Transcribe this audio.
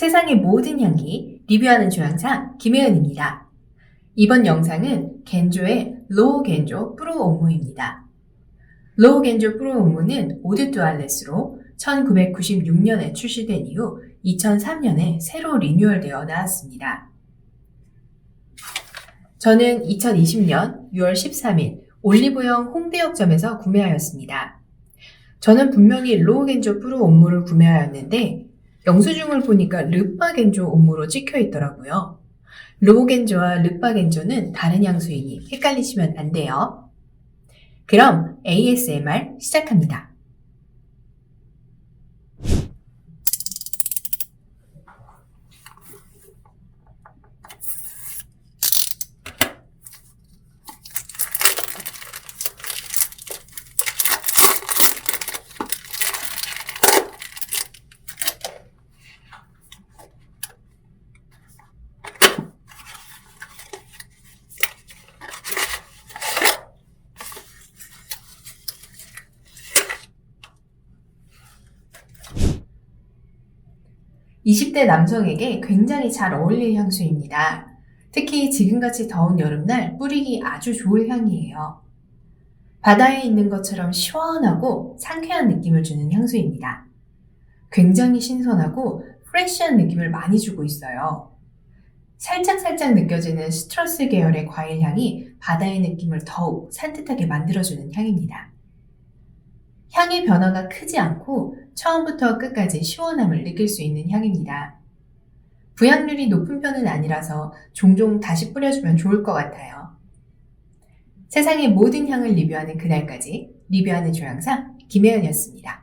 세상의 모든 향기 리뷰하는 조향사 김혜은입니다. 이번 영상은 겐조의 로우 겐조 프로 온무입니다. 로우 겐조 프로 온무는 오드 뚜알렛으로 1996년에 출시된 이후 2003년에 새로 리뉴얼되어 나왔습니다. 저는 2020년 6월 13일 올리브영 홍대역점에서 구매하였습니다. 저는 분명히 로우 겐조 프로 온무를 구매하였는데 영수증을 보니까 르빠 겐조 온무로 찍혀 있더라고요. 로우 겐조와 르빠 겐조는 다른 향수이니 헷갈리시면 안 돼요. 그럼 ASMR 시작합니다. (20대) 남성에게 굉장히 잘 어울릴 향수입니다. 특히 지금같이 더운 여름날 뿌리기 아주 좋을 향이에요. 바다에 있는 것처럼 시원하고 상쾌한 느낌을 주는 향수입니다. 굉장히 신선하고 프레쉬한 느낌을 많이 주고 있어요. 살짝살짝 느껴지는 시트러스 계열의 과일 향이 바다의 느낌을 더욱 산뜻하게 만들어주는 향입니다. 향의 변화가 크지 않고 처음부터 끝까지 시원함을 느낄 수 있는 향입니다. 부향률이 높은 편은 아니라서 종종 다시 뿌려주면 좋을 것 같아요. 세상의 모든 향을 리뷰하는 그날까지 리뷰하는 조향사 김혜은이었습니다.